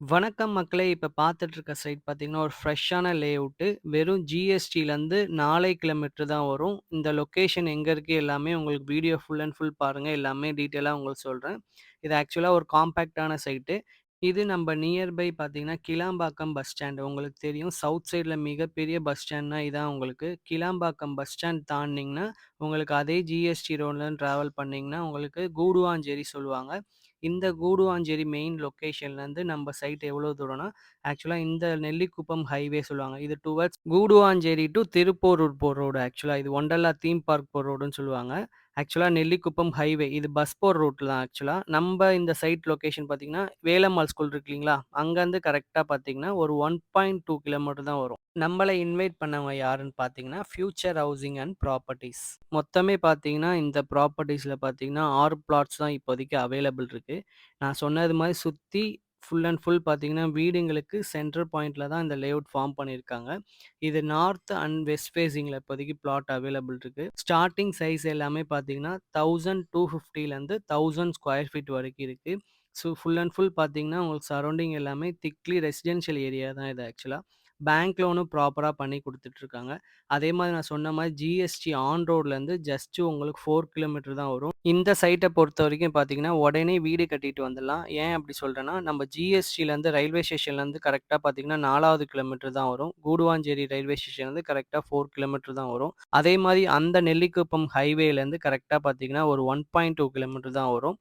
வணக்கம் மக்களே! இப்ப பார்த்துட்டு இருக்க சைட் பார்த்தீங்கன்னா, ஒரு ஃப்ரெஷ்ஷான லேஅவுட்டு. வெறும் ஜிஎஸ்டிலருந்து 4 கிலோமீட்டர் தான் வரும். இந்த லொக்கேஷன் எங்க இருக்கு எல்லாமே உங்களுக்கு வீடியோ ஃபுல் அண்ட் ஃபுல் பாருங்க. எல்லாமே டீட்டெயிலா உங்களுக்கு சொல்றேன். இது ஆக்சுவலா ஒரு காம்பேக்ட்டான சைட்டு. இது நம்ப நியர்பை பார்த்தீங்கன்னா, கிளாம்பாக்கம் பஸ் ஸ்டாண்ட். உங்களுக்கு தெரியும். சவுத் சைட்ல மிகப்பெரிய பஸ் ஸ்டாண்ட்னா இதான் உங்களுக்கு. கிளாம்பாக்கம் பஸ் ஸ்டாண்ட் தாண்டுனீங்கன்னா, உங்களுக்கு அதே ஜிஎஸ்டி ரோட்லருந்து டிராவல் பண்ணீங்கன்னா, உங்களுக்கு கூடுவாஞ்சேரி சொல்லுவாங்க. இந்த கூடுவாஞ்சேரி மெயின் லொக்கேஷன்லேருந்து நம்ம சைட் எவ்வளோ தூரம்னா, ஆக்சுவலா இந்த நெல்லிக்குப்பம் ஹைவே சொல்லுவாங்க. இது டுவர்ட்ஸ் கூடுவாஞ்சேரி டூ திருப்போரூர் போற ரோடு ஆக்சுவலா. இது ஒண்டர்லா தீம் பார்க் போற ரோடுன்னு சொல்லுவாங்க. ஆக்சுவலா நெல்லிக்குப்பம் ஹைவே. இது பஸ் போற ரூட் தான் ஆக்சுவலா. நம்ப இந்த சைட் லொகேஷன் பார்த்தீங்கன்னா, வேலம்மாள் ஸ்கூல் இருக்கு இல்லீங்களா? அங்கருந்து கரெக்ட்டா பார்த்தீங்கன்னா, ஒரு 1.2 கிலோமீட்டர் தான் வரும். நம்மள இன்வைட் பண்ணவங்க யாருன்னு பார்த்தீங்கன்னா, ஃபியூச்சர் ஹவுசிங் அண்ட் ப்ராப்பர்ட்டீஸ். மொத்தமே பார்த்தீங்கன்னா, இந்த ப்ராப்பர்ட்டீஸ்ல பார்த்தீங்கன்னா, 6 பிளாட்ஸ் தான் இப்போதைக்கு அவைலபிள் இருக்கு. நான் சொன்னது மாரி சுத்தி ஃபுல் அண்ட் ஃபுல் பார்த்தீங்கன்னா, வீடுங்களுக்கு சென்டர் பாயிண்ட்ல தான் இந்த லேஅவுட் ஃபார்ம் பண்ணியிருக்காங்க. இது நார்த் அண்ட் வெஸ்ட் ஃபேசிங்ல இப்போதைக்கு பிளாட் அவைலபிள் இருக்கு. ஸ்டார்ட்டிங் சைஸ் எல்லாமே பார்த்தீங்கன்னா, 1250லேருந்து 1000 ஸ்கொயர் ஃபீட் வரைக்கும் இருக்கு. ஸோ ஃபுல் அண்ட் ஃபுல் பார்த்தீங்கன்னா, உங்களுக்கு சரவுண்டிங் எல்லாமே திக்லி ரெசிடென்ஷியல் ஏரியா தான் இது ஆக்சுவலா. பேங்க் லோனும் ப்ராப்பரா பண்ணி குடுத்துட்டுருக்காங்க. அதே மாரி நான் சொன்ன மாரி ஜிஎஸ்டி ஆன் ரோட்லேருந்து ஜஸ்ட் உங்களுக்கு 4 கிலோமீட்டர் தான் வரும். இந்த சைட்ட பொறுத்தவரைக்கும் பார்த்தீங்கன்னா, உடனே வீடு கட்டிட்டு வந்துடலாம். ஏன் அப்படி சொல்றேன்னா, நம்ம ஜிஎஸ்டிலேருந்து ரயில்வே ஸ்டேஷன்லேருந்து கரெக்ட்டா பார்த்தீங்கன்னா, 4வது கிலோமீட்டர் தான் வரும். கூடுவாஞ்சேரி ரயில்வே ஸ்டேஷன்லேருந்து கரெக்ட்டா 4 கிலோமீட்டர் தான் வரும். அதே மாரி அந்த நெல்லிக்குப்பம் ஹைவேலேருந்து கரெக்ட்டா பார்த்தீங்கன்னா, ஒரு 1.2 கிலோமீட்டர் தான் வரும்.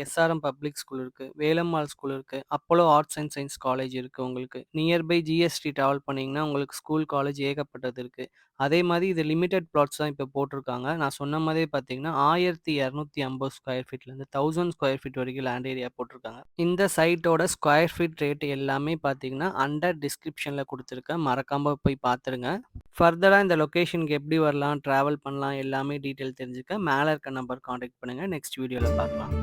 எஸ்ஆர்எம் பப்ளிக் ஸ்கூல் இருக்கு. வேலம்மாள் ஸ்கூல் இருக்கு. Apollo arts and science college இருக்கு உங்களுக்கு. நியர்பை ஜிஎஸ்டி டிராவல் பண்ணீங்கன்னா, உங்களுக்கு ஸ்கூல், காலேஜ் ஏகப்பட்டது இருக்கு. அதே மாரி இது லிமிட்டட் பிளாட்ஸ் தான் இப்ப போட்டிருக்காங்க. நான் சொன்ன மாரியே பார்த்தீங்கன்னா, 1250 ஸ்கொயர் ஃபீட்லேருந்து 1000 ஸ்கொயர் ஃபீட் வரைக்கும் லேண்ட் ஏரியா போட்டிருக்காங்க. இந்த சைட்டோட ஸ்கொயர் ஃபீட் ரேட் எல்லாமே பார்த்தீங்கன்னா, அண்டர் டிஸ்கிரிப்ஷன்ல குடுத்துருக்கேன். மறக்காம போய் பார்த்துருங்க. ஃபர்தரா இந்த லொகேஷனுக்கு எப்படி வரலாம், டிராவல் பண்ணலாம் எல்லாமே டீட்டெயில் தெரிஞ்சுக்க மேல இருக்க நம்பர் கான்டாக்ட் பண்ணுங்க. நெக்ஸ்ட் வீடியோல பார்க்கலாம்.